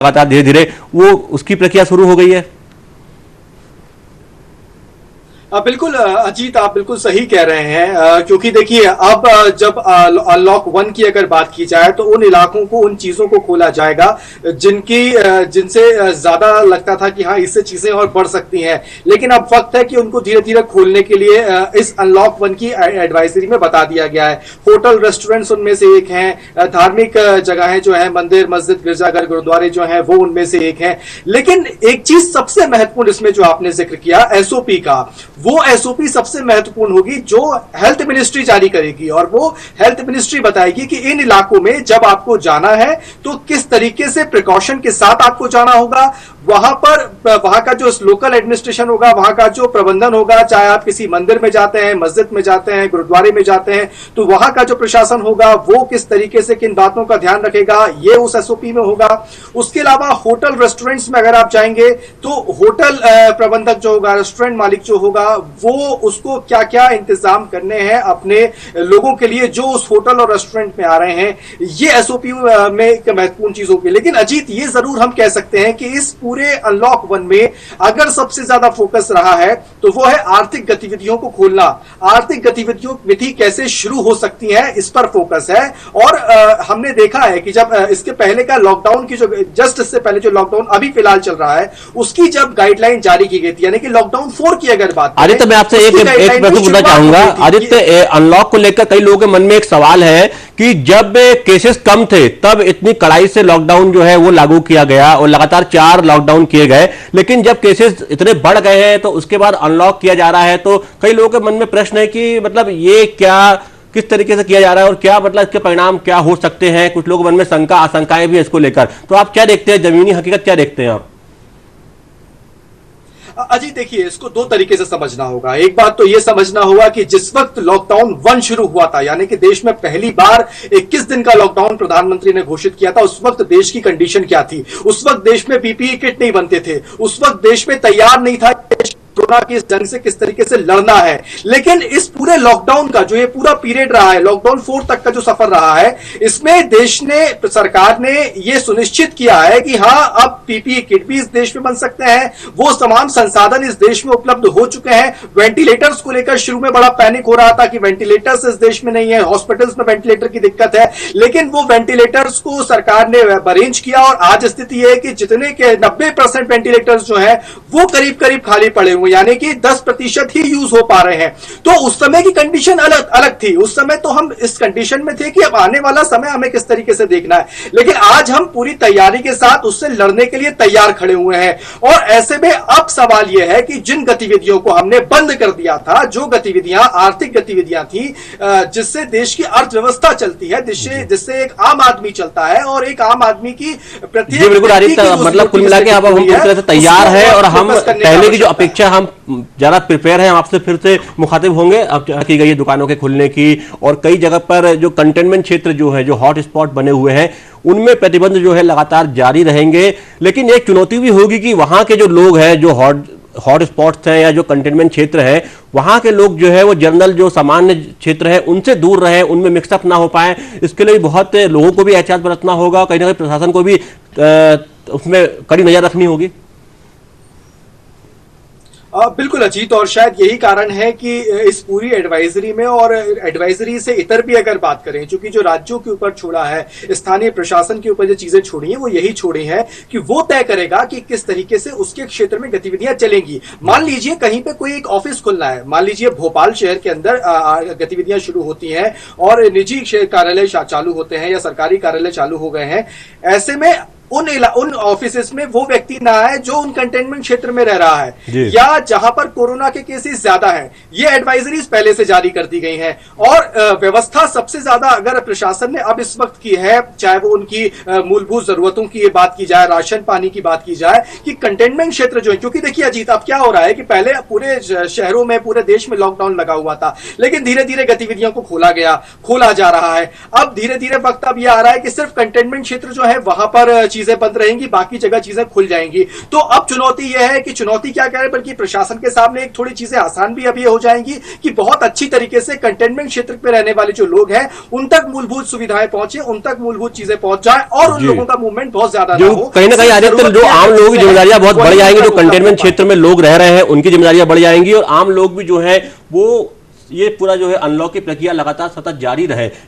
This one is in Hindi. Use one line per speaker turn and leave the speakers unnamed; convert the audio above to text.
लगातार धीरे धीरे वो उसकी प्रक्रिया शुरू हो गई है।
बिल्कुल अजीत, आप बिल्कुल सही कह रहे हैं, क्योंकि देखिए अब जब अनलॉक 1 की अगर बात की जाए तो उन इलाकों को, उन चीजों को खोला जाएगा जिनसे ज्यादा लगता था कि हाँ इससे चीजें और बढ़ सकती हैं, लेकिन अब वक्त है कि उनको धीरे धीरे खोलने के लिए इस अनलॉक 1 की एडवाइजरी में बता दिया गया है। होटल, रेस्टोरेंट्स उनमें से एक हैं, धार्मिक जगहें जो है, मंदिर, मस्जिद, गिरजाघर, गुरुद्वारे जो हैं वो उनमें से एक हैं। लेकिन एक चीज सबसे महत्वपूर्ण इसमें जो आपने जिक्र किया एसओपी का, वो एसओपी सबसे महत्वपूर्ण होगी जो हेल्थ मिनिस्ट्री जारी करेगी, और वो हेल्थ मिनिस्ट्री बताएगी कि इन इलाकों में जब आपको जाना है तो किस तरीके से प्रिकॉशन के साथ आपको जाना होगा। वहां का जो लोकल एडमिनिस्ट्रेशन होगा, वहां का जो प्रबंधन होगा, चाहे आप किसी मंदिर में जाते हैं, मस्जिद में जाते हैं, गुरुद्वारे में जाते हैं, तो वहां का जो प्रशासन होगा वो किस तरीके से किन बातों का ध्यान रखेगा, ये उस एसओपी में होगा। उसके अलावा होटल, रेस्टोरेंट्स में अगर आप जाएंगे तो होटल प्रबंधक जो होगा, रेस्टोरेंट मालिक जो होगा, वो उसको क्या क्या इंतजाम करने हैं अपने लोगों के लिए जो उस होटल और रेस्टोरेंट में आ रहे हैं, ये एसओपी में एक महत्वपूर्ण चीज होगी। लेकिन अजीत, ये जरूर हम कह सकते हैं कि इस पूरे अनलॉक 1 में अगर सबसे ज्यादा फोकस रहा है तो वो है आर्थिक गतिविधियों को खोलना। आर्थिक गतिविधियों विधि कैसे शुरू हो सकती है, इस पर फोकस है। और हमने देखा है कि जब इसके पहले का लॉकडाउन की जो जस्ट इससे पहले जो लॉकडाउन अभी फिलहाल चल रहा है उसकी जब गाइडलाइन जारी की गई थी, यानी कि लॉकडाउन 4 की अगर बात करें,
आदित्य, मैं आपसे एक प्रश्न पूछना चाहूंगा। आदित्य, अनलॉक को लेकर कई लोगों के मन में एक सवाल है कि जब केसेस कम थे तब इतनी कड़ाई से लॉकडाउन जो है वो लागू किया गया और लगातार 4 लॉकडाउन किए गए, लेकिन जब केसेस इतने बढ़ गए हैं तो उसके बाद अनलॉक किया जा रहा है। तो कई लोगों के मन में प्रश्न है कि मतलब ये क्या, किस तरीके से किया जा रहा है और क्या मतलब इसके परिणाम क्या हो सकते हैं। कुछ लोगों के मन में शंका, आशंकाएं भी है इसको लेकर। तो आप क्या देखते हैं, जमीनी हकीकत क्या देखते हैं आप?
अजीत, देखिए, इसको 2 तरीके से समझना होगा। एक बात तो यह समझना होगा कि जिस वक्त लॉकडाउन 1 शुरू हुआ था, यानी कि देश में पहली बार 21 दिन का लॉकडाउन प्रधानमंत्री ने घोषित किया था, उस वक्त देश की कंडीशन क्या थी। उस वक्त देश में पीपीई किट नहीं बनते थे, उस वक्त देश में तैयार नहीं था कोरोना की इस जंग से किस तरीके से लड़ना है। लेकिन इस पूरे लॉकडाउन का जो ये पूरा पीरियड रहा है, लॉकडाउन 4 तक का जो सफर रहा है, इसमें देश ने, सरकार ने ये सुनिश्चित किया है कि हाँ, अब पीपीई किट भी इस देश में बन सकते हैं, वो तमाम संसाधन इस देश में उपलब्ध हो चुके हैं। वेंटिलेटर्स को लेकर शुरू में बड़ा पैनिक हो रहा था कि वेंटिलेटर्स इस देश में नहीं है, हॉस्पिटल्स में वेंटिलेटर की दिक्कत है, लेकिन वो वेंटिलेटर्स को सरकार ने अरेंज किया और आज स्थिति है कि जितने के 90% वेंटिलेटर्स जो है वो करीब करीब खाली पड़े हुए, यानी कि 10% ही यूज हो पा रहे हैं। तो उस समय की कंडीशन अलग अलग थी। उस समय तो हम इस कंडीशन में थे कि अब आने वाला समय हमें किस तरीके से देखना है, लेकिन आज हम पूरी तैयारी के साथ उससे लड़ने के लिए तैयार खड़े हुए हैं। और ऐसे में अब सवाल यह है कि जिन गतिविधियों को हमने बंद कर दिया था, जो गतिविधियां आर्थिक गतिविधियां थी, जिससे देश की अर्थव्यवस्था चलती है, जिससे एक आम आदमी चलता है और एक आम आदमी की प्रत्येक,
मतलब कुल मिला के अब हम पूरी तरह से तैयार है और हम पहले की जो अपेक्षा, हम ज्यादा प्रिपेयर हैं। हम आपसे फिर से मुखातिब होंगे। अब की गई है दुकानों के खुलने की, और कई जगह पर जो कंटेनमेंट क्षेत्र जो है, जो हॉट स्पॉट बने हुए हैं, उनमें प्रतिबंध जो है लगातार जारी रहेंगे। लेकिन एक चुनौती भी होगी कि वहां के जो लोग हैं, जो हॉट स्पॉट्स हैं या जो कंटेनमेंट क्षेत्र है, वहां के लोग जो है वो जनरल जो सामान्य क्षेत्र है उनसे दूर रहे, उनमें मिक्सअप ना हो पाए। इसके लिए बहुत लोगों को भी एहतियात बरतना होगा, कहीं ना कहीं प्रशासन को भी उसमें कड़ी नजर रखनी होगी।
बिल्कुल अजीत, और शायद यही कारण है कि इस पूरी एडवाइजरी में, और एडवाइजरी से इतर भी अगर बात करें, क्योंकि जो राज्यों के ऊपर छोड़ा है, स्थानीय प्रशासन के ऊपर जो चीजें छोड़ी हैं वो यही छोड़ी हैं कि वो तय करेगा कि किस तरीके से उसके क्षेत्र में गतिविधियां चलेंगी। मान लीजिए कहीं पे कोई एक ऑफिस खुलना है, मान लीजिए भोपाल शहर के अंदर गतिविधियां शुरू होती हैं और निजी कार्यालय चालू होते हैं या सरकारी कार्यालय चालू हो गए हैं, ऐसे में उन ऑफिसेस में वो व्यक्ति ना आए जो उन कंटेनमेंट क्षेत्र में रह रहा है या जहां पर कोरोना के केसेस ज्यादा हैं। ये एडवाइजरीज पहले से जारी कर दी गई हैं। और व्यवस्था सबसे ज्यादा अगर प्रशासन ने अब इस वक्त की है, चाहे वो उनकी मूलभूत जरूरतों की बात की जाए, राशन पानी की बात की जाए, कि कंटेनमेंट क्षेत्र जो है, क्योंकि देखिए अजीत, अब क्या हो रहा है कि पहले पूरे शहरों में, पूरे देश में लॉकडाउन लगा हुआ था, लेकिन धीरे धीरे गतिविधियों को खोला जा रहा है। अब धीरे धीरे वक्त अब यह आ रहा है कि सिर्फ कंटेनमेंट क्षेत्र जो है वहां पर चीजें बंद रहेंगी, बाकी जगह चीजें खुल जाएंगी। तो अब चुनौती यह है कि चुनौती क्या कह रहे, बल्कि प्रशासन के सामने एक थोड़ी चीजें आसान भी अभी हो जाएंगी कि बहुत अच्छी तरीके से कंटेनमेंट क्षेत्र में रहने वाले जो लोग हैं उन तक मूलभूत सुविधाएं पहुंचे, उन तक मूलभूत चीजें पहुंच जाए और उन लोगों का मूवमेंट बहुत ज्यादा ना हो।
कहीं ना कहीं आदित्य, जो आम लोगों की जिम्मेदारियां बहुत बढ़ जाएंगी, जो कंटेनमेंट क्षेत्र में लोग रह रहे हैं उनकी जिम्मेदारियां बढ़ जाएंगी और आम लोग भी जो है वो ये पूरा जो है अनलॉक की प्रक्रिया लगातार सतत जारी रहे।